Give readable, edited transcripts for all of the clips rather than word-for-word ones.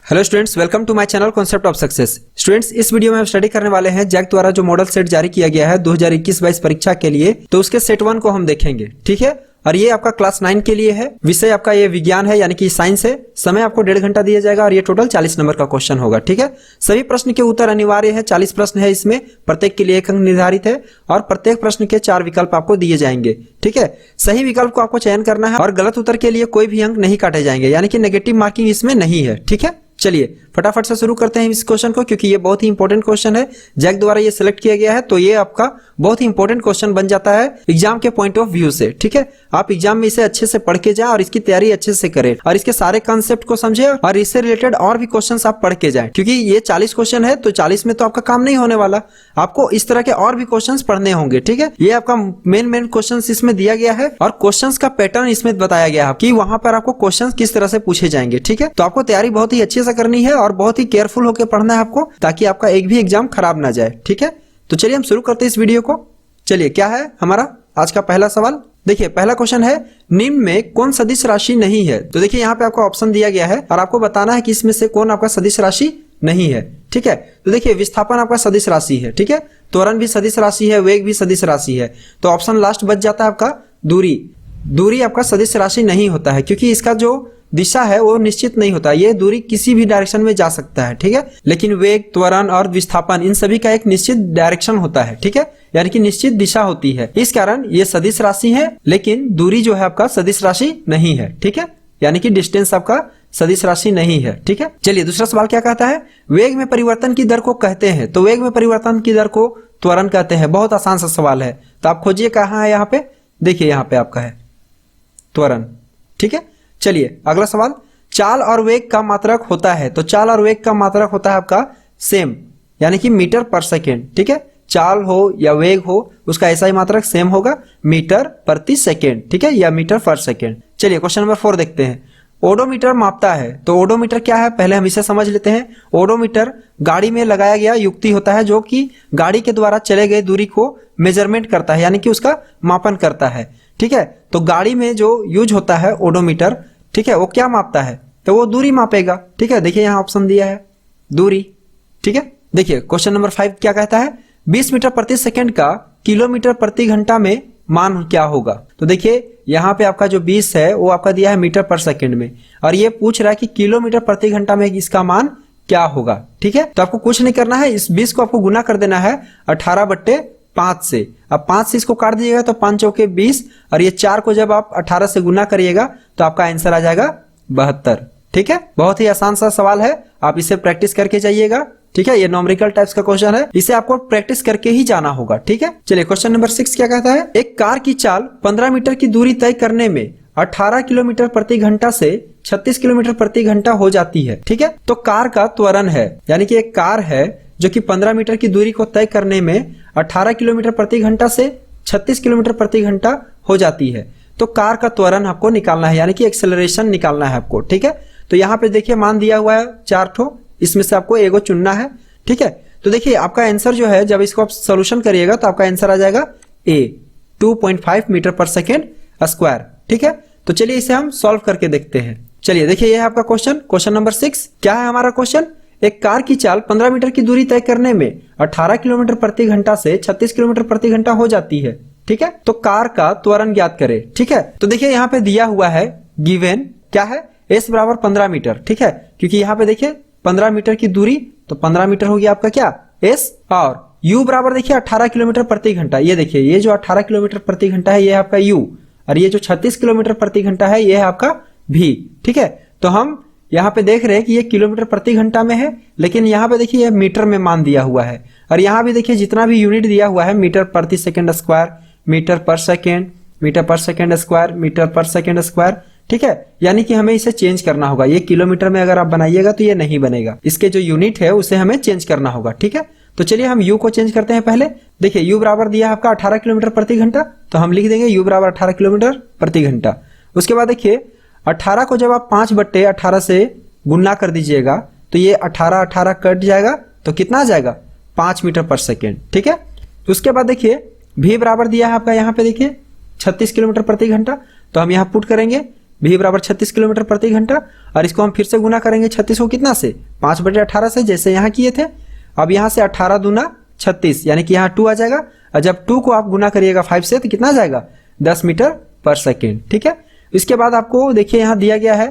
Hello students, welcome to my channel concept of success. Students, इस video में हम study करने वाले हैं जैक द्वारा जो मॉडल सेट जारी किया गया है 2021-22 परीक्षा के लिए। तो उसके सेट 1 को हम देखेंगे, ठीक है। और ये आपका क्लास 9 के लिए है। विषय आपका ये विज्ञान है, यानी कि साइंस है। समय आपको 1.5 घंटा दिया जाएगा और ये टोटल 40 नंबर का क्वेश्चन होगा, ठीक है। सभी प्रश्न के उत्तर अनिवार्य है। 40 प्रश्न है इसमें, प्रत्येक के लिए 1 अंक निर्धारित है और प्रत्येक प्रश्न के 4 विकल्प आपको दिए जाएंगे, ठीक है। सही विकल्प को आपको चयन करना है और गलत उत्तर के लिए कोई भी अंक नहीं काटे जाएंगे, यानी कि नेगेटिव मार्किंग इसमें नहीं है, ठीक है। चलिए फटाफट से शुरू करते हैं इस क्वेश्चन को, क्योंकि ये बहुत ही इंपॉर्टेंट क्वेश्चन है। जैक द्वारा ये सिलेक्ट किया गया है, तो ये आपका बहुत ही इंपॉर्टेंट क्वेश्चन बन जाता है एग्जाम के पॉइंट ऑफ व्यू से, ठीक है। आप एग्जाम में इसे अच्छे से पढ़ के जाए और इसकी तैयारी अच्छे से करें और इसके सारे कॉन्सेप्ट को समझे और इससे रिलेटेड और भी क्वेश्चंस आप पढ़ के जाएं, क्योंकि ये 40 क्वेश्चन है तो 40 में तो आपका काम नहीं होने वाला। आपको इस तरह के और भी क्वेश्चंस पढ़ने होंगे, ठीक है। ये आपका मेन क्वेश्चंस इसमें दिया गया है और क्वेश्चंस का पैटर्न इसमें बताया गया है कि वहां पर आपको क्वेश्चंस किस तरह से पूछे जाएंगे, ठीक है। तो आपको तैयारी बहुत ही अच्छे से करनी है और बहुत ही केयरफुल होकर पढ़ना है आपको, ताकि आपका एक भी एग्जाम खराब ना जाए, ठीक है। तो चलिए हम शुरू करते हैं इस वीडियो को। चलिए, क्या है हमारा आज का पहला सवाल। देखिए, पहला क्वेश्चन है, निम्न में कौन सदिश राशि नहीं है। तो देखिए यहाँ पे आपको ऑप्शन दिया गया है और आपको बताना है कि इसमें से कौन आपका सदिश राशि नहीं है, ठीक है। तो देखिए, विस्थापन आपका सदिश राशि है, ठीक है। त्वरण भी सदिश राशि है, वेग भी सदिश राशि है। तो ऑप्शन लास्ट बच जाता है आपका दूरी आपका सदिश राशि नहीं होता है, क्योंकि इसका जो दिशा है वो निश्चित नहीं होता। ये दूरी किसी भी डायरेक्शन में जा सकता है, ठीक है। लेकिन वेग, त्वरण और विस्थापन इन सभी का एक निश्चित डायरेक्शन होता है, ठीक है, यानी कि निश्चित दिशा होती है। इस कारण ये सदिश राशि है, लेकिन दूरी जो है आपका सदिश राशि नहीं है, ठीक है, यानी कि डिस्टेंस आपका सदिश राशि नहीं है, ठीक है। चलिए दूसरा सवाल क्या कहता है, वेग में परिवर्तन की दर को कहते हैं। तो वेग में परिवर्तन की दर को त्वरण कहते हैं। बहुत आसान सा सवाल है, तो आप खोजिए कहाँ है। यहाँ पे देखिए, यहाँ पे आपका है त्वरण, ठीक है। चलिए अगला सवाल, चाल और वेग का मात्रक होता है। तो चाल और वेग का मात्रक होता है आपका सेम, यानी कि मीटर पर सेकेंड, ठीक है। चाल हो या वेग हो, उसका ऐसा ही मात्रक सेम होगा, मीटर प्रति सेकेंड, ठीक है, या मीटर पर सेकेंड। चलिए क्वेश्चन नंबर 4 देखते हैं। ओडोमीटर मापता है। तो ओडोमीटर क्या है, पहले हम इसे समझ लेते हैं। ओडोमीटर गाड़ी में लगाया गया युक्ति होता है, जो कि गाड़ी के द्वारा चले गए दूरी को मेजरमेंट करता है, यानी कि उसका मापन करता है, ठीक है। तो गाड़ी में जो यूज होता है ओडोमीटर, ठीक है, वो क्या मापता है, तो वो दूरी मापेगा, ठीक है। देखिए यहाँ ऑप्शन दिया है दूरी, ठीक है। देखिए क्वेश्चन नंबर 5 क्या कहता है, 20 मीटर प्रति सेकंड का किलोमीटर प्रति घंटा में मान क्या होगा। तो देखिए यहाँ पे आपका जो 20 है वो आपका दिया है मीटर पर सेकंड में, और ये पूछ रहा है कि किलोमीटर प्रति घंटा में इसका मान क्या होगा, ठीक है। तो आपको कुछ नहीं करना है, इस 20 को आपको गुना कर देना है 18/5 से। अब 5 से इसको काट दीजिएगा तो 5 चौके 20, और ये 4 को जब आप 18 से गुना करिएगा तो आपका आंसर आ जाएगा 72, ठीक है। बहुत ही आसान सा सवाल है, आप इसे प्रैक्टिस करके जाइएगा, ठीक है। ये न्यूमेरिकल टाइप्स का क्वेश्चन है, इसे आपको प्रैक्टिस करके ही जाना होगा, ठीक है। चलिए क्वेश्चन नंबर 6 क्या कहता है, एक कार की चाल 15 मीटर की दूरी तय करने में 18 किलोमीटर प्रति घंटा से 36 किलोमीटर प्रति घंटा हो जाती है, ठीक है। तो कार का त्वरण है, यानी कि एक कार है जो कि 15 मीटर की दूरी को तय करने में 18 किलोमीटर प्रति घंटा से 36 किलोमीटर प्रति घंटा हो जाती है। तो कार का त्वरण आपको निकालना है, यानी कि एक्सेलरेशन निकालना है आपको, ठीक है। तो यहाँ पे देखिए मान दिया हुआ है 4 ठो, इसमें से आपको एगो चुनना है, ठीक है। तो देखिए आपका आंसर जो है, जब इसको आप सोल्यूशन करिएगा तो आपका आंसर आ जाएगा ए 2.5 मीटर पर सेकेंड स्क्वायर, ठीक है। तो चलिए इसे हम सॉल्व करके देखते हैं। चलिए देखिए, यह है आपका क्वेश्चन नंबर 6। क्या है हमारा क्वेश्चन, एक कार की चाल 15 मीटर की दूरी तय करने में 18 किलोमीटर प्रति घंटा से 36 किलोमीटर प्रति घंटा हो जाती है, ठीक है। तो कार का त्वरण ज्ञात करें, ठीक है। तो देखिए यहाँ पे दिया हुआ है गिवन क्या है, s बराबर 15 मीटर, ठीक है। क्योंकि यहाँ पे देखिए 15 मीटर की दूरी, तो 15 मीटर हो गया आपका क्या s, और u बराबर देखिए 18 किलोमीटर प्रति घंटा। ये देखिए, ये जो 18 किलोमीटर प्रति घंटा है ये है आपका u, और ये जो 36 किलोमीटर प्रति घंटा है ये है आपका v, ठीक है। तो हम यहाँ पे देख रहे हैं कि ये किलोमीटर प्रति घंटा में है, लेकिन यहाँ पे देखिए ये मीटर में मान दिया हुआ है, और यहाँ भी देखिए जितना भी यूनिट दिया हुआ है, मीटर प्रति सेकंड स्क्वायर, मीटर पर सेकंड, मीटर पर सेकंड स्क्वायर, मीटर पर सेकंड स्क्वायर, ठीक है। यानी कि हमें इसे चेंज करना होगा। ये किलोमीटर में अगर आप बनाइएगा तो ये नहीं बनेगा, इसके जो यूनिट है उसे हमें चेंज करना होगा, ठीक है। तो चलिए हम u को चेंज करते हैं पहले। देखिए u बराबर दिया है आपका 18 किलोमीटर प्रति घंटा, तो हम लिख देंगे u बराबर 18 किलोमीटर प्रति घंटा। उसके बाद देखिए 18 को जब आप 5/18 से गुना कर दीजिएगा तो ये 18 कट जाएगा, तो कितना आ जाएगा 5 मीटर पर सेकेंड, ठीक है। उसके बाद देखिए v बराबर दिया है आपका यहाँ पे देखिए 36 किलोमीटर प्रति घंटा, तो हम यहाँ पुट करेंगे v बराबर 36 किलोमीटर प्रति घंटा। और इसको हम फिर से गुना करेंगे 36 को कितना से 5/18 से, जैसे यहाँ किए थे। अब यहाँ से 18 दूना 36 यानी कि यहाँ 2 आ जाएगा। और जब 2 को आप गुना करिएगा 5 से तो कितना आ जाएगा 10 मीटर पर सेकेंड। ठीक है, इसके बाद आपको देखिए यहाँ दिया गया है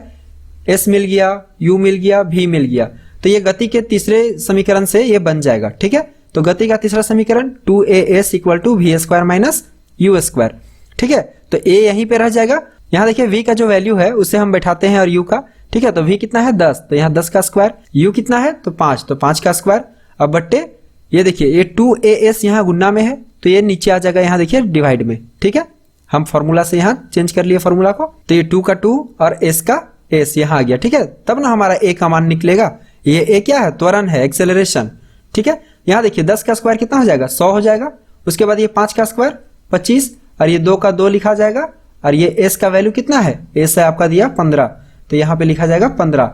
s मिल गया, u मिल गया, v मिल गया। तो ये गति के तीसरे समीकरण से ये बन जाएगा। ठीक है, तो गति का तीसरा समीकरण 2as equal to V square minus U square. ठीक है, तो a यहीं पे रह जाएगा। यहाँ देखिए v का जो वैल्यू है उसे हम बैठाते हैं और u का। ठीक है, तो v कितना है 10, तो यहाँ 10 का स्क्वायर, u कितना है तो 5, तो 5 का स्क्वायर। अब बट्टे ये देखिए ये 2as यहाँ गुना में है तो ये नीचे आ जाएगा यहाँ देखिए डिवाइड में। ठीक है, हम फॉर्मूला से यहाँ चेंज कर लिए फॉर्मूला को, तो ये 2 का 2 और s का s यहाँ आ गया। ठीक है, तब ना हमारा a का मान निकलेगा। ये a क्या है, त्वरण है, एक्सेलरेशन। ठीक है, यहाँ देखिए 10 का स्क्वायर कितना हो जाएगा 100 हो जाएगा। उसके बाद ये 5 का स्क्वायर 25 और ये 2 का 2 लिखा जाएगा। और ये s का वैल्यू कितना है, s है आपका दिया 15, तो यहाँ पे लिखा जाएगा 15।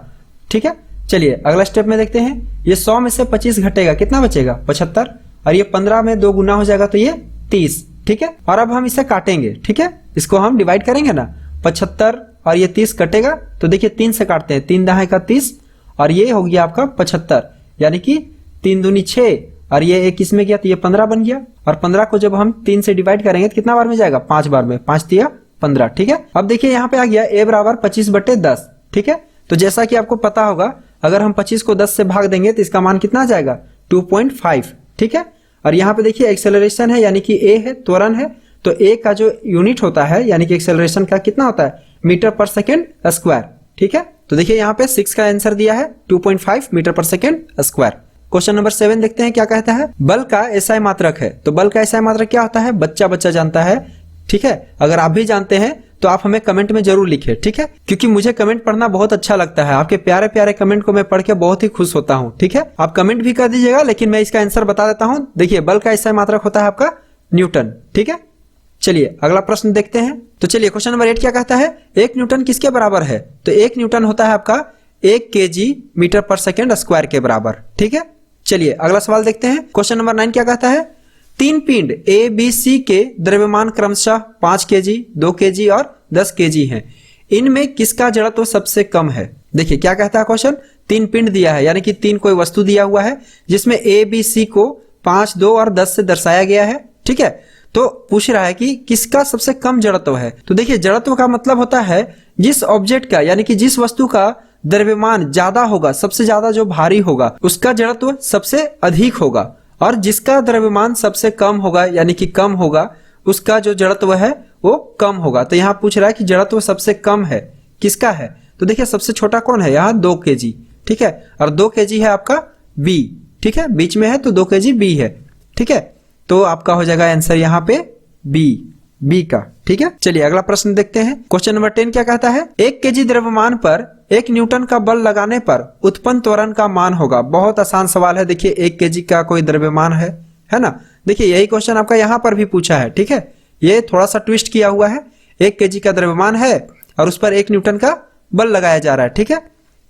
ठीक है, चलिए अगला स्टेप में देखते हैं। ये 100 में से 25 घटेगा, कितना बचेगा 75, और ये 15 में 2 गुना हो जाएगा तो ये 30। ठीक है, और अब हम इसे काटेंगे। ठीक है, इसको हम डिवाइड करेंगे ना, 75 और ये 30 कटेगा तो देखिए 3 से काटते हैं, 3 दहाई का 30 और ये हो गया आपका 75, यानी कि 3 दूनी 6 और ये एक इसमें गया तो ये 15 बन गया। और 15 को जब हम 3 से डिवाइड करेंगे तो कितना बार में जाएगा 5 बार में, 5 दिया 15। ठीक है, अब देखिए यहाँ पे आ गया a बराबर 25/10। ठीक है, तो जैसा कि आपको पता होगा अगर हम 25 को 10 से भाग देंगे तो इसका मान कितना आ जाएगा 2.5। ठीक है, और यहाँ पे देखिए एक्सेलरेशन है यानी कि a है, त्वरण है, तो a का जो यूनिट होता है यानी कि एक्सेलरेशन का कितना होता है मीटर पर सेकेंड स्क्वायर। ठीक है, तो देखिए यहाँ पे 6 का आंसर दिया है 2.5 मीटर पर सेकेंड स्क्वायर। क्वेश्चन नंबर 7 देखते हैं क्या कहता है। बल का एसआई मात्रक है, तो बल का एसआई मात्रक क्या होता है बच्चा जानता है। ठीक है, अगर आप भी जानते हैं तो आप हमें कमेंट में जरूर लिखें। ठीक है, क्योंकि मुझे कमेंट पढ़ना बहुत अच्छा लगता है, आपके प्यारे प्यारे कमेंट को मैं पढ़ के बहुत ही खुश होता हूँ। ठीक है, आप कमेंट भी कर दीजिएगा, लेकिन मैं इसका आंसर बता देता हूँ। देखिए बल का एसआई मात्रक होता है आपका न्यूटन। ठीक है, चलिए अगला प्रश्न देखते हैं। तो चलिए क्वेश्चन नंबर 8 क्या कहता है, 1 न्यूटन किसके बराबर है, तो 1 न्यूटन होता है आपका 1 kg मीटर पर सेकेंड स्क्वायर के बराबर। ठीक है, चलिए अगला सवाल देखते हैं। क्वेश्चन नंबर 9 क्या कहता है, 3 पिंड A B C के द्रव्यमान क्रमशः 5 kg, 2 kg और 10 kg हैं, इनमें किसका जड़त्व सबसे कम है। देखिए क्या कहता है क्वेश्चन, 3 पिंड दिया है यानी कि 3 कोई वस्तु दिया हुआ है जिसमें A B C को 5, 2 और 10 से दर्शाया गया है। ठीक है, तो पूछ रहा है कि किसका सबसे कम जड़त्व है। तो देखिए जड़त्व का मतलब होता है जिस ऑब्जेक्ट का यानी कि जिस वस्तु का द्रव्यमान ज्यादा होगा, सबसे ज्यादा जो भारी होगा उसका जड़त्व सबसे अधिक होगा, और जिसका द्रव्यमान सबसे कम होगा यानी कि कम होगा उसका जो जड़त्व है वो कम होगा। तो यहाँ पूछ रहा है कि जड़त्व सबसे कम है किसका है, तो देखिए सबसे छोटा कौन है यहाँ 2 kg। ठीक है, और 2 kg है आपका B। ठीक है, बीच में है तो 2 kg B है। ठीक है, तो आपका हो जाएगा आंसर यहाँ पे बी का। ठीक है, चलिए अगला प्रश्न देखते हैं। क्वेश्चन नंबर 10 क्या कहता है, 1 kg द्रव्यमान पर 1 न्यूटन का बल लगाने पर उत्पन्न त्वरण का मान होगा। बहुत आसान सवाल है। देखिए 1 kg का कोई द्रव्यमान है ना। देखिए यही क्वेश्चन आपका यहाँ पर भी पूछा है। ठीक है, ये थोड़ा सा ट्विस्ट किया हुआ है। 1 kg का द्रव्यमान है और उस पर 1 न्यूटन का बल लगाया जा रहा है। ठीक है,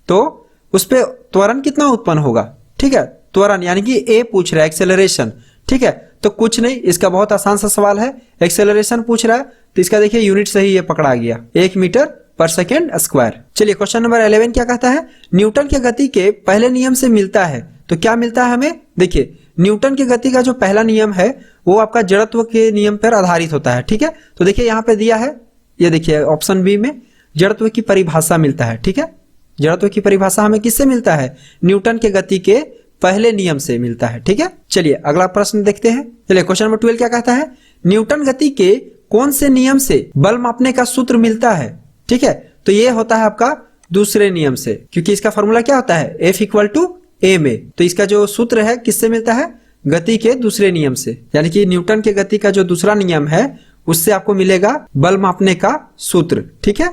तो उस पर त्वरण कितना उत्पन्न होगा। ठीक है, त्वरण यानी कि ए पूछ रहा है एक्सेलरेशन। ठीक है, तो कुछ नहीं, इसका बहुत आसान सा सवाल है। एक्सेलरेशन पूछ रहा है तो इसका देखिए यूनिट से ही ये पकड़ा गया 1 मीटर पर सेकेंड स्क्वायर। चलिए क्वेश्चन नंबर 11 क्या कहता है, न्यूटन के गति के पहले नियम से मिलता है। तो क्या मिलता है हमें, देखिए न्यूटन की गति का जो पहला नियम है वो आपका जड़त्व के नियम पर आधारित होता है। ठीक है, तो देखिए यहाँ पे दिया है, ये देखिए ऑप्शन बी में जड़त्व की परिभाषा मिलता है। ठीक है, जड़त्व की परिभाषा हमें किससे मिलता है, न्यूटन के गति के पहले नियम से मिलता है। ठीक है, चलिए अगला प्रश्न देखते हैं। चलिए क्वेश्चन नंबर 12 क्या कहता है, न्यूटन गति के कौन से नियम से बल मापने का सूत्र मिलता है। ठीक है, तो ये होता है आपका दूसरे नियम से, क्योंकि इसका फॉर्मूला क्या होता है F = ma। तो इसका जो सूत्र है किससे मिलता है, गति के दूसरे नियम से, यानी कि न्यूटन के गति का जो दूसरा नियम है उससे आपको मिलेगा बल मापने का सूत्र। ठीक है,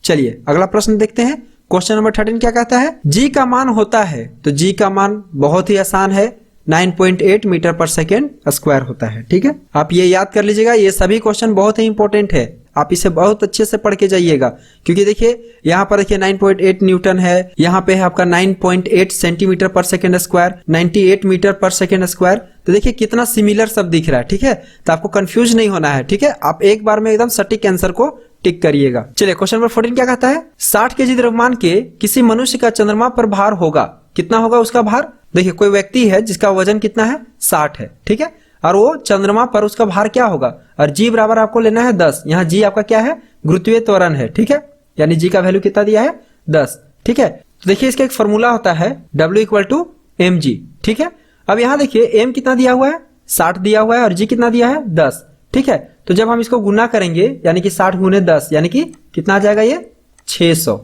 चलिए अगला प्रश्न देखते हैं। क्वेश्चन नंबर 13 क्या कहता है, G का मान होता है। तो G का मान बहुत ही आसान है, 9.8 मीटर पर सेकेंड स्क्वायर होता है। ठीक है, आप ये याद कर लीजिएगा, ये सभी क्वेश्चन बहुत ही इंपॉर्टेंट है, आप इसे बहुत अच्छे से पढ़ के जाइएगा। क्योंकि देखिए यहाँ पर देखिए 9.8 न्यूटन है, यहाँ पे है आपका 9.8 सेंटीमीटर पर सेकेंड स्क्वायर, 98 मीटर पर सेकेंड स्क्वायर। तो देखिए कितना सिमिलर सब दिख रहा है। ठीक है, तो आपको कंफ्यूज नहीं होना है। ठीक है, आप एक बार में एकदम सटीक आंसर को टिक करिएगा। चलिए क्वेश्चन नंबर 14 क्या कहता है, 60 केजी द्रव्यमान के किसी मनुष्य का चंद्रमा पर भार होगा, कितना होगा उसका भार। देखिए कोई व्यक्ति है जिसका वजन कितना है 60 है, ठीक है, और वो चंद्रमा पर उसका भार क्या होगा, और जी बराबर आपको लेना है 10। यहाँ जी आपका क्या है, गुरुत्वीय त्वरण है, ठीक है, यानी जी का वैल्यू कितना दिया है 10, ठीक है। तो देखिए इसका एक फॉर्मूला होता है W = mg, ठीक है। अब यहाँ देखिए m कितना दिया हुआ है 60 दिया हुआ है और g कितना दिया है 10, ठीक है। तो जब हम इसको गुना करेंगे यानी कि 60 × 10 यानी कि कितना आ जाएगा ये 600।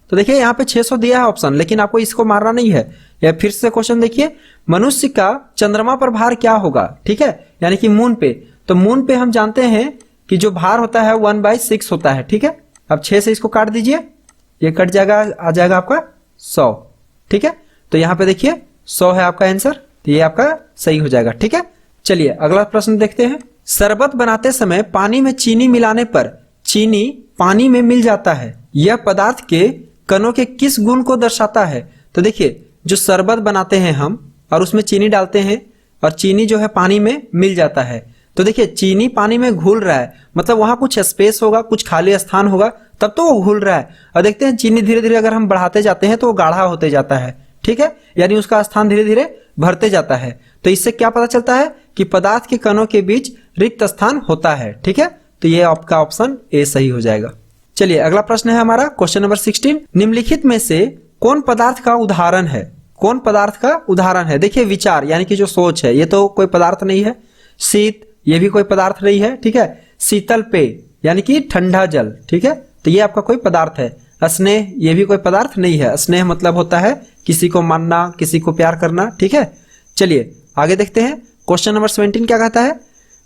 तो देखिए यहाँ पे 600 दिया है ऑप्शन, लेकिन आपको इसको मारना नहीं है। या फिर से क्वेश्चन देखिए, मनुष्य का चंद्रमा पर भार क्या होगा, ठीक है, यानी कि मून पे। तो मून पे हम जानते हैं कि जो भार होता है 1/6 होता है, ठीक है। अब 6 से इसको काट दीजिए, ये कट जाएगा, आ जाएगा आपका 100, ठीक है। तो यहाँ पे देखिए 100 है आपका आंसर, तो ये आपका सही हो जाएगा, ठीक है। चलिए अगला प्रश्न देखते हैं। शरबत बनाते समय पानी में चीनी मिलाने पर चीनी पानी में मिल जाता है, यह पदार्थ के कणों के किस गुण को दर्शाता है। तो देखिए जो शरबत बनाते हैं हम और उसमें चीनी डालते हैं और चीनी जो है पानी में मिल जाता है, तो देखिए चीनी पानी में घुल रहा है, मतलब वहां कुछ स्पेस होगा, कुछ खाली स्थान होगा, तब तो वो घुल रहा है। और देखते हैं चीनी धीरे धीरे अगर हम बढ़ाते जाते हैं तो वो गाढ़ा होते जाता है, ठीक है, यानी उसका स्थान धीरे धीरे भरते जाता है। तो इससे क्या पता चलता है कि पदार्थ के कणों के बीच रिक्त स्थान होता है, ठीक है। तो ये आपका ऑप्शन ए सही हो जाएगा। चलिए अगला प्रश्न है हमारा क्वेश्चन नंबर 16, निम्नलिखित में से कौन पदार्थ का उदाहरण है, कौन पदार्थ का उदाहरण है। देखिए विचार यानी कि जो सोच है, ये तो कोई पदार्थ नहीं है। शीत, ये भी कोई पदार्थ नहीं है, ठीक है। शीतल पेय यानी कि ठंडा जल, ठीक है, तो ये आपका कोई पदार्थ है। स्नेह, ये भी कोई पदार्थ नहीं है। स्नेह मतलब होता है किसी को मानना, किसी को प्यार करना, ठीक है। चलिए आगे देखते हैं क्वेश्चन नंबर 17 क्या कहता है,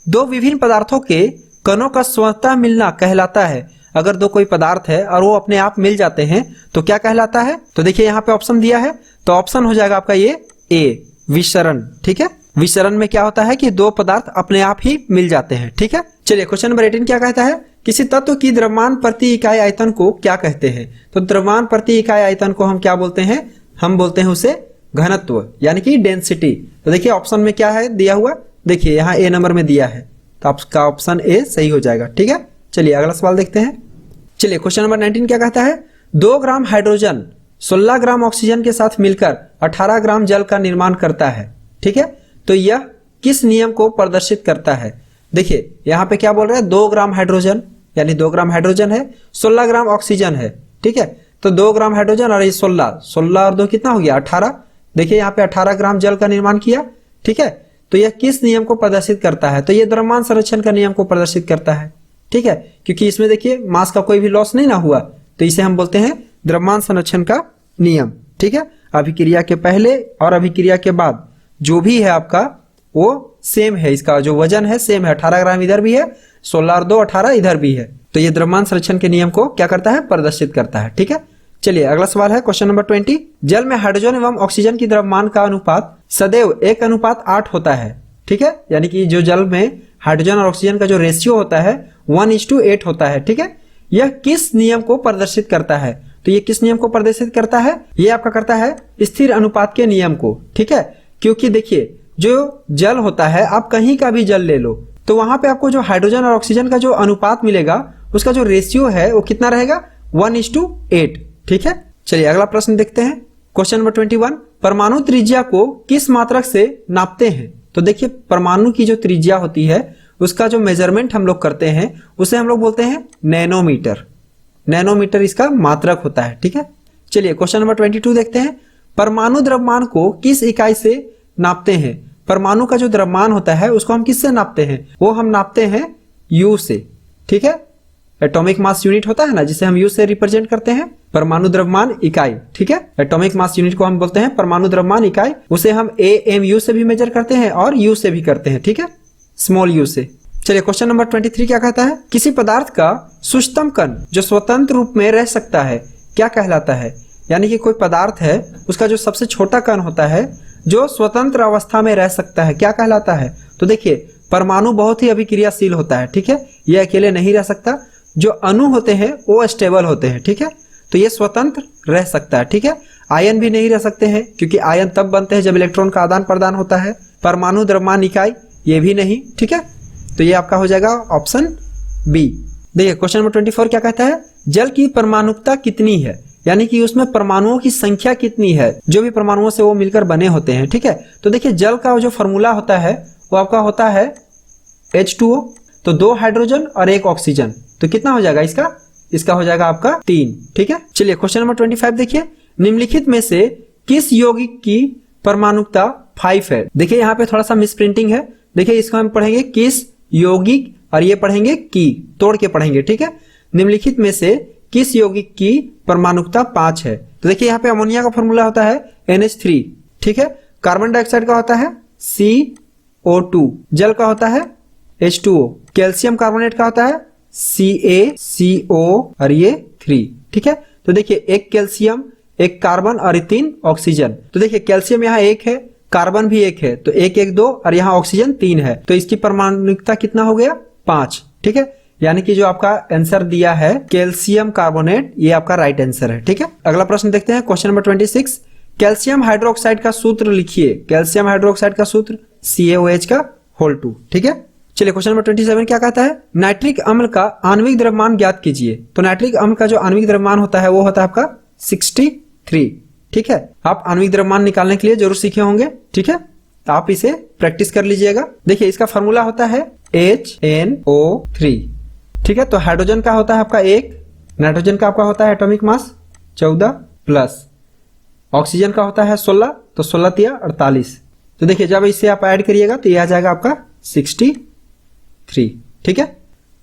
दो विभिन्न पदार्थों के कणों का स्वतः मिलना कहलाता है। अगर दो कोई पदार्थ है और वो अपने आप मिल जाते हैं तो क्या कहलाता है। तो देखिए यहाँ पे ऑप्शन दिया है, तो ऑप्शन हो जाएगा आपका ये ए, विसरण, ठीक है। विसरण में क्या होता है कि दो पदार्थ अपने आप ही मिल जाते हैं, ठीक है। चलिए क्वेश्चन नंबर 18 क्या कहता है, किसी तत्व की द्रव्यमान प्रति इकाई आयतन को क्या कहते हैं। तो द्रव्यमान प्रति इकाई आयतन को हम क्या बोलते हैं, हम बोलते हैं उसे घनत्व यानी कि डेंसिटी। तो देखिए ऑप्शन में क्या है दिया हुआ, देखिए यहाँ ए नंबर में दिया है, तो आपका ऑप्शन ए सही हो जाएगा, ठीक है। चलिए अगला सवाल देखते हैं। चलिए क्वेश्चन नंबर 19 क्या कहता है, 2 ग्राम हाइड्रोजन 16 ग्राम ऑक्सीजन के साथ मिलकर 18 ग्राम जल का निर्माण करता है, ठीक है। तो यह किस नियम को प्रदर्शित करता है। देखिए यहाँ पे क्या बोल रहा है, 2 ग्राम हाइड्रोजन यानी 2 ग्राम हाइड्रोजन है, 16 ग्राम ऑक्सीजन है, ठीक है। तो 2 ग्राम हाइड्रोजन और ये 16 और 2 कितना हो गया 18। देखिए यहाँ पे 18 ग्राम जल का निर्माण किया, ठीक है। तो यह किस नियम को प्रदर्शित करता है, तो यह द्रव्यमान संरक्षण का नियम को प्रदर्शित करता है, ठीक है। क्योंकि इसमें देखिए मास का कोई भी लॉस नहीं ना हुआ, तो इसे हम बोलते हैं द्रव्यमान संरक्षण का नियम, ठीक है। अभिक्रिया के पहले और अभिक्रिया के बाद जो भी है आपका वो सेम है, इसका जो वजन है सेम है, 18 ग्राम इधर भी है, 16 और 2 18 इधर भी है। तो ये द्रव्यमान संरक्षण के नियम को क्या करता है, प्रदर्शित करता है, ठीक है। चलिए अगला सवाल है क्वेश्चन नंबर 20, जल में हाइड्रोजन एवं ऑक्सीजन की द्रव्यमान का अनुपात सदैव 1:8 होता है, ठीक है। यानी कि जो जल में हाइड्रोजन और ऑक्सीजन का जो रेशियो होता है 1:8 होता है, ठीक है। यह किस नियम को प्रदर्शित करता है। तो ये किस नियम को प्रदर्शित करता है, ये आपका करता है स्थिर अनुपात के नियम को, ठीक है। क्योंकि देखिए जो जल होता है, आप कहीं का भी जल ले लो तो वहां पे आपको जो हाइड्रोजन और ऑक्सीजन का जो अनुपात मिलेगा उसका जो रेशियो है वो कितना रहेगा 1:8, ठीक है। चलिए अगला प्रश्न देखते हैं क्वेश्चन नंबर 21, परमाणु त्रिज्या को किस मात्रक से नापते हैं। तो देखिए परमाणु की जो त्रिज्या होती है उसका जो मेजरमेंट हम लोग करते हैं उसे हम लोग बोलते हैं नैनोमीटर। नैनोमीटर इसका मात्रक होता है, ठीक है। चलिए क्वेश्चन नंबर 22 देखते हैं, परमाणु द्रव्यमान को किस इकाई से नापते हैं। परमाणु का जो द्रव्यमान होता है उसको हम किससे नापते हैं, वो हम नापते हैं यू से, ठीक है। एटॉमिक मास यूनिट होता है ना, जिसे हम यू से रिप्रेजेंट करते हैं, परमाणु द्रव्यमान इकाई, ठीक है। एटॉमिक मास यूनिट को हम बोलते हैं परमाणु द्रव्यमान इकाई, उसे हम AMU से भी मेजर करते हैं और यू से भी करते हैं, ठीक है, स्मॉल यू से। चलिए क्वेश्चन नंबर 23 क्या कहता है, किसी पदार्थ का सूक्ष्मतम कण जो स्वतंत्र रूप में रह सकता है क्या कहलाता है। यानी कि कोई पदार्थ है उसका जो सबसे छोटा कण होता है जो स्वतंत्र अवस्था में रह सकता है क्या कहलाता है। तो देखिए परमाणु बहुत ही अभिक्रियाशील होता है, ठीक है, ये अकेले नहीं रह सकता। जो अणु होते हैं वो स्टेबल होते हैं, ठीक है, तो ये स्वतंत्र रह सकता है, ठीक है। आयन भी नहीं रह सकते हैं क्योंकि आयन तब बनते हैं जब इलेक्ट्रॉन का आदान प्रदान होता है। परमाणु द्रव्यमान इकाई ये भी नहीं, ठीक है। तो ये आपका हो जाएगा ऑप्शन बी। देखिए क्वेश्चन नंबर 24 क्या कहता है, जल की परमाणुकता कितनी है, यानी कि उसमें परमाणुओं की संख्या कितनी है, जो भी परमाणुओं से वो मिलकर बने होते हैं। ठीक है, तो देखिए जल का जो फॉर्मूला होता है वो आपका होता है H2O, तो 2 हाइड्रोजन और 1 ऑक्सीजन, तो कितना हो जाएगा इसका हो जाएगा आपका 3। ठीक है, चलिए क्वेश्चन नंबर 25 देखिए, निम्नलिखित में से किस यौगिक की परमाणुकता 5 है। देखिए यहाँ पे थोड़ा सा मिस प्रिंटिंग है, देखिए इसको हम पढ़ेंगे किस यौगिक और ये पढ़ेंगे की, तोड़ के पढ़ेंगे। ठीक है, निम्नलिखित में से किस यौगिक की परमाणुकता 5 है। तो देखिए यहाँ पे अमोनिया का फॉर्मूला होता है NH3। ठीक है, कार्बन डाइऑक्साइड का होता है CO2, जल का होता है H2O, कैल्शियम कार्बोनेट का होता है CaCO और ये 3। ठीक है, तो देखिए एक कैल्शियम, एक कार्बन और 3 ऑक्सीजन। तो देखिए कैल्शियम यहाँ 1 है, कार्बन भी 1 है, तो 1 1 2 और यहाँ ऑक्सीजन 3 है, तो इसकी परमाणुकता कितना हो गया 5। ठीक है, यानी कि जो आपका आंसर दिया है कैल्शियम कार्बोनेट, ये आपका राइट आंसर है। ठीक है, अगला प्रश्न देखते हैं क्वेश्चन नंबर 26, कैल्शियम हाइड्रोक्साइड का सूत्र लिखिए। कैल्शियम हाइड्रोक्साइड का सूत्र CaOH का होल 2। ठीक है, चलिए क्वेश्चन नंबर 27 क्या कहता है, नाइट्रिक अम्ल का आणविक द्रव्यमान ज्ञात कीजिए। तो नाइट्रिक अम्ल का जो आणविक द्रव्यमान होता है वो होता है आपका 63। ठीक है, आप आणविक द्रव्यमान निकालने के लिए जरूर सीखे होंगे। ठीक है, आप इसे प्रैक्टिस कर लीजिएगा। देखिए इसका फॉर्मूला होता है HNO3। ठीक है, तो हाइड्रोजन का होता है आपका 1, नाइट्रोजन का आपका होता है एटॉमिक मास 14 प्लस ऑक्सीजन का होता है 16, तो 16 तिया 48। तो देखिए जब इसे आप ऐड करिएगा तो ये आ जाएगा आपका 63। ठीक है,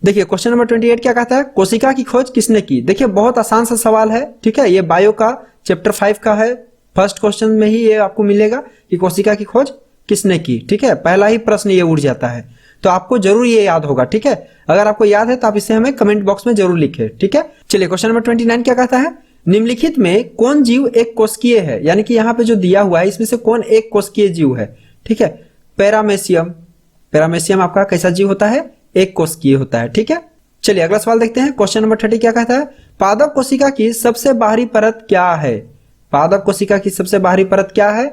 देखिए क्वेश्चन नंबर 28 क्या कहता है, कोशिका की खोज किसने की। देखिए बहुत आसान सा सवाल है। ठीक है, ये बायो का चैप्टर 5 का है, फर्स्ट क्वेश्चन में ही ये आपको मिलेगा कि कोशिका की खोज किसने की। ठीक है, पहला ही प्रश्न ये उड़ जाता है, तो आपको जरूर ये याद होगा। ठीक है, अगर आपको याद है तो आप इसे हमें कमेंट बॉक्स में जरूर लिखें। ठीक है, चलिए क्वेश्चन नंबर 29 क्या कहता है, निम्नलिखित में कौन जीव एक कोशिकीय है, यानी कि यहाँ पे जो दिया हुआ है इसमें से कौन एक कोशिकीय जीव है। ठीक है, पैरामेसियम। पैरामेसियम आपका कैसा जीव होता है, एक कोशिकीय होता है। ठीक है, चलिए अगला सवाल देखते हैं क्वेश्चन नंबर 30 क्या कहता है, पादप कोशिका की सबसे बाहरी परत क्या है। पादप कोशिका की सबसे बाहरी परत क्या है,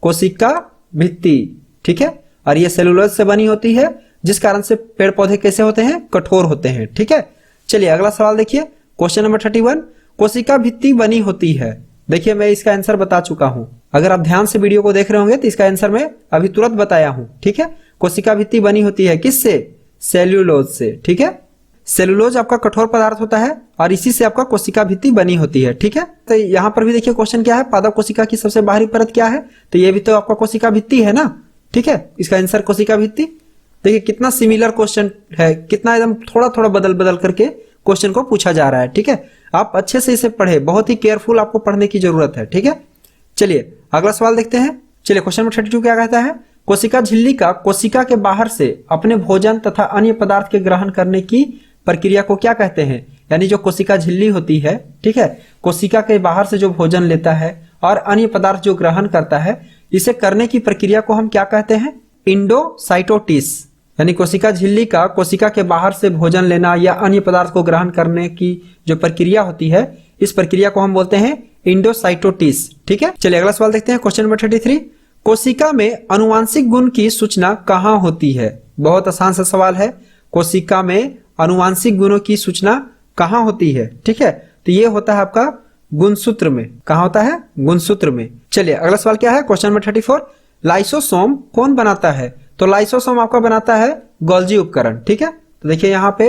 कोशिका भित्ति। ठीक है, और ये सेलुलोज से बनी होती है, जिस कारण से पेड़ पौधे कैसे होते हैं, कठोर होते हैं। ठीक है, चलिए अगला सवाल देखिए क्वेश्चन नंबर 31, कोशिका भित्ति बनी होती है। देखिए मैं इसका आंसर बता चुका हूं, अगर आप ध्यान से वीडियो को देख रहे होंगे तो इसका आंसर मैं अभी तुरंत बताया हूं। ठीक है, कोशिका भित्ति बनी होती है किससे, सेल्यूलोज से। ठीक है, सेलुलोज आपका कठोर पदार्थ होता है और इसी से आपका कोशिका भित्ति बनी होती है। ठीक है, तो यहाँ पर भी देखिए क्वेश्चन क्या है, पादप कोशिका की सबसे बाहरी परत क्या है, तो ये भी तो आपका कोशिका भित्ति है ना। ठीक है, इसका आंसर कोशिका भित्ति। देखिए कितना सिमिलर क्वेश्चन है, कितना एकदम थोड़ा थोड़ा बदल बदल करके क्वेश्चन को पूछा जा रहा है। ठीक है, आप अच्छे से इसे पढ़े, बहुत ही केयरफुल आपको पढ़ने की जरूरत है। ठीक है, चलिए अगला सवाल देखते हैं। चलिए क्वेश्चन नंबर 32 क्या कहता है, कोशिका झिल्ली का कोशिका के बाहर से अपने भोजन तथा अन्य पदार्थ के ग्रहण करने की प्रक्रिया को क्या कहते हैं। यानी जो कोशिका झिल्ली होती है, ठीक है, कोशिका के बाहर से जो भोजन लेता है और अन्य पदार्थ जो ग्रहण करता है, इसे करने की प्रक्रिया को हम क्या कहते हैं, इंडोसाइटोसिस। यानी कोशिका झिल्ली का कोशिका के बाहर से भोजन लेना या अन्य पदार्थ को ग्रहण करने की जो प्रक्रिया होती है, इस प्रक्रिया को हम बोलते हैं इंडोसाइटोसिस। ठीक है, चलिए अगला सवाल देखते हैं क्वेश्चन नंबर 33, कोशिका में अनुवांशिक गुण की सूचना कहाँ होती है। बहुत आसान सा सवाल है, कोशिका में अनुवांशिक गुणों की सूचना कहाँ होती है। ठीक है, तो ये होता है आपका गुणसूत्र में। कहाँ होता है, गुणसूत्र में। चलिए अगला सवाल क्या है, क्वेश्चन नंबर 34, लाइसोसोम कौन बनाता है। तो लाइसोसोम आपका बनाता है गोल्जी उपकरण। ठीक है, तो देखिए यहाँ पे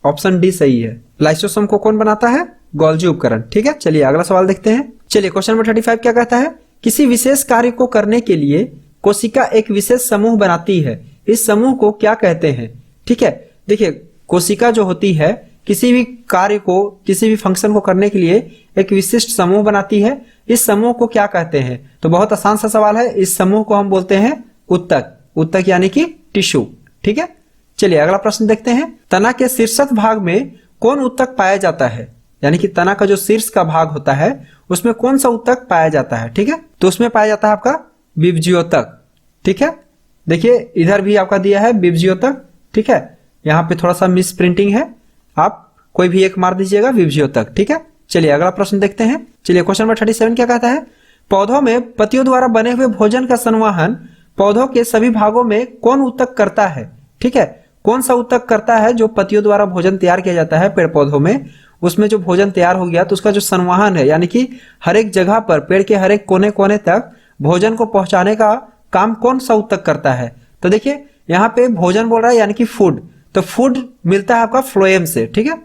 ऑप्शन डी सही है, लाइसोसोम को कौन बनाता है, गोल्जी उपकरण। ठीक है, चलिए अगला सवाल देखते हैं। चलिए क्वेश्चन नंबर 35 क्या कहता है, किसी विशेष कार्य को करने के लिए कोशिका एक विशेष समूह बनाती है, इस समूह को क्या कहते हैं। ठीक है, देखिए कोशिका जो होती है किसी भी कार्य को, किसी भी फंक्शन को करने के लिए एक विशिष्ट समूह बनाती है, इस समूह को क्या कहते हैं। तो बहुत आसान सा सवाल है, इस समूह को हम बोलते हैं उत्तक। उत्तक यानी कि टिश्यू। ठीक है, चलिए अगला प्रश्न देखते हैं, तना के शीर्षक भाग में कौन उत्तक पाया जाता है। यानी कि तना का जो शीर्ष का भाग होता है उसमें कौन सा उत्तक पाया जाता है। ठीक है, तो उसमें पाया जाता है आपका विभज्योतक। ठीक है, देखिए इधर भी आपका दिया है विभज्योतक। ठीक है, यहाँ पे थोड़ा सा मिस प्रिंटिंग है, आप कोई भी एक मार दीजिएगा विभज्योतक। ठीक है, चलिए अगला प्रश्न देखते हैं। चलिए क्वेश्चन नंबर 37 क्या कहता है, पौधों में पत्तियों द्वारा बने हुए भोजन का संवहन पौधों के सभी भागों में कौन उत्तक करता है। ठीक है, कौन सा ऊतक करता है जो पत्तियों द्वारा भोजन तैयार किया जाता है पेड़ पौधों में, उसमें जो भोजन तैयार हो गया तो उसका जो संवहन है, यानी कि हर एक जगह पर पेड़ के हर एक कोने कोने तक भोजन को पहुंचाने का काम कौन सा ऊतक करता है। तो देखिए यहाँ पे भोजन बोल रहा है यानी कि फूड, तो फूड मिलता है आपका फ्लोएम से। ठीक है,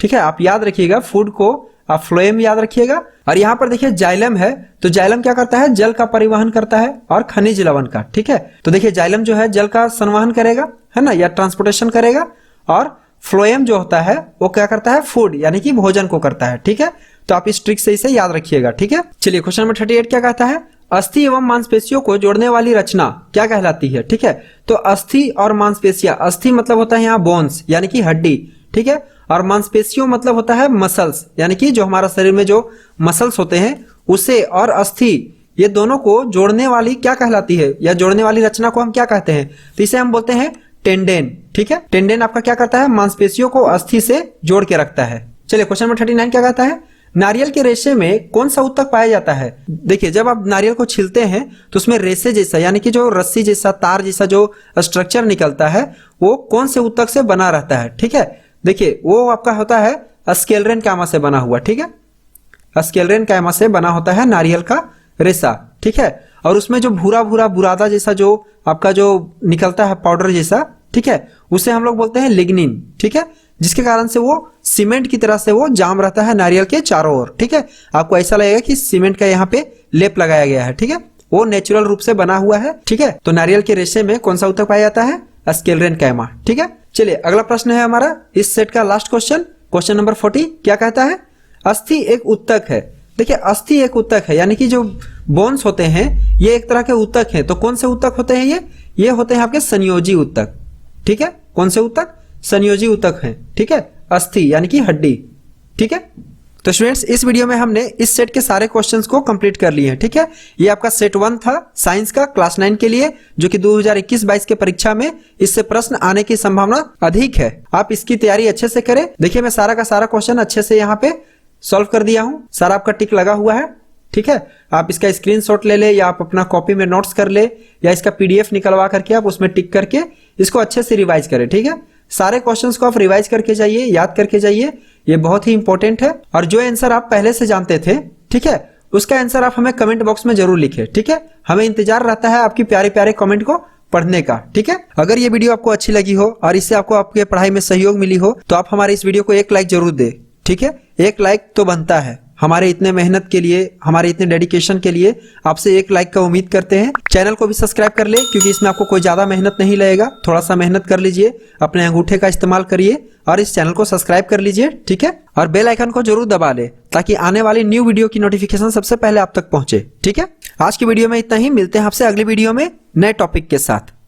ठीक है, आप याद रखिएगा, फूड को आप फ्लोएम याद रखिएगा। और यहाँ पर देखिए जाइलम है, तो जाइलम क्या करता है, जल का परिवहन करता है और खनिज लवण का। ठीक है, तो देखिए जाइलम जो है जल का संवहन करेगा, है ना, या ट्रांसपोर्टेशन करेगा, और फ्लोएम जो होता है वो क्या करता है, फूड यानी कि भोजन को करता है। ठीक है, तो आप इस ट्रिक से इसे याद रखिएगा। ठीक है, चलिए क्वेश्चन नंबर 38 क्या कहता है, अस्थि एवं मांसपेशियों को जोड़ने वाली रचना क्या कहलाती है। ठीक है, तो अस्थि और मांसपेशियां, अस्थि मतलब होता है यहाँ बोन्स यानी कि हड्डी, ठीक है, और मांसपेशियों मतलब होता है मसल्स, यानी कि जो हमारा शरीर में जो मसल्स होते हैं उसे, और अस्थि, ये दोनों को जोड़ने वाली क्या कहलाती है, या जोड़ने वाली रचना को हम क्या कहते हैं, तो इसे हम बोलते हैं टेंडेन। ठीक है, टेंडेन आपका क्या करता है, मांसपेशियों को अस्थि से जोड़ के रखता है। चलिए क्वेश्चन नंबर 39 क्या कहता है, नारियल के रेशे में कौन सा ऊतक पाया जाता है। देखिए जब आप नारियल को छीलते हैं तो उसमें रेशे जैसा यानी कि जो रस्सी जैसा, तार जैसा जो स्ट्रक्चर निकलता है वो कौन से ऊतक से बना रहता है। ठीक है, देखिए वो आपका होता है स्केलरेन कामा से बना हुआ। ठीक है, स्केलरेन कामा से बना होता है नारियल का रेशा। ठीक है, और उसमें जो भूरा भूरा बुरादा जैसा जो आपका जो निकलता है पाउडर जैसा, ठीक है, उसे हम लोग बोलते हैं लिग्निन। ठीक है, जिसके कारण से वो सीमेंट की तरह से वो जाम रहता है नारियल के चारों ओर। ठीक है, आपको ऐसा लगेगा कि सीमेंट का यहाँ पे लेप लगाया गया है। ठीक है, वो नेचुरल रूप से बना हुआ है। ठीक है, तो नारियल के रेशे में कौन सा ऊतक पाया जाता है, स्केलरेन कामा। ठीक है, चलिए अगला प्रश्न है हमारा इस सेट का लास्ट क्वेश्चन, क्वेश्चन नंबर 40 क्या कहता है, अस्थि एक ऊतक है। देखिए अस्थि एक ऊतक है यानी कि जो बोन्स होते हैं ये एक तरह के ऊतक हैं। तो कौन से ऊतक होते हैं ये होते हैं आपके संयोजी ऊतक। ठीक है, कौन से ऊतक, संयोजी ऊतक हैं। ठीक है, अस्थि यानी कि हड्डी। ठीक है, तो स्टूडेंट्स इस वीडियो में हमने इस सेट के सारे क्वेश्चंस को कंप्लीट कर लिए हैं। ठीक है, ये आपका सेट 1 था साइंस का क्लास 9 के लिए, जो कि 2021-22 के परीक्षा में इससे प्रश्न आने की संभावना अधिक है। आप इसकी तैयारी अच्छे से करें। देखिए मैं सारा का सारा क्वेश्चन अच्छे से यहाँ पे सॉल्व कर दिया हूं, सारा आपका टिक लगा हुआ है। ठीक है, आप इसका स्क्रीनशॉट ले ले, या आप अपना कॉपी में नोट्स कर ले, या इसका पीडीएफ निकलवा करके आप उसमें टिक करके इसको अच्छे से रिवाइज करें। ठीक है, सारे क्वेश्चंस को आप रिवाइज करके जाइए, याद करके जाइए, ये बहुत ही इंपॉर्टेंट है। और जो आंसर आप पहले से जानते थे, ठीक है, उसका आंसर आप हमें कमेंट बॉक्स में जरूर लिखें। ठीक है, हमें इंतजार रहता है आपकी प्यारे प्यारे कमेंट को पढ़ने का। ठीक है, अगर ये वीडियो आपको अच्छी लगी हो और इससे आपको आपके पढ़ाई में सहयोग मिली हो तो आप हमारे इस वीडियो को एक लाइक जरूर दे। ठीक है, एक लाइक तो बनता है, हमारे इतने मेहनत के लिए, हमारे इतने डेडिकेशन के लिए आपसे एक लाइक का उम्मीद करते हैं। चैनल को भी सब्सक्राइब कर ले, क्योंकि इसमें आपको कोई ज्यादा मेहनत नहीं लगेगा, थोड़ा सा मेहनत कर लीजिए, अपने अंगूठे का इस्तेमाल करिए और इस चैनल को सब्सक्राइब कर लीजिए। ठीक है, और बेल आइकन को जरूर दबा ले ताकि आने वाली न्यू वीडियो की नोटिफिकेशन सबसे पहले आप तक पहुंचे। ठीक है, आज की वीडियो में इतना ही, मिलते हैं आपसे अगली वीडियो में नए टॉपिक के साथ।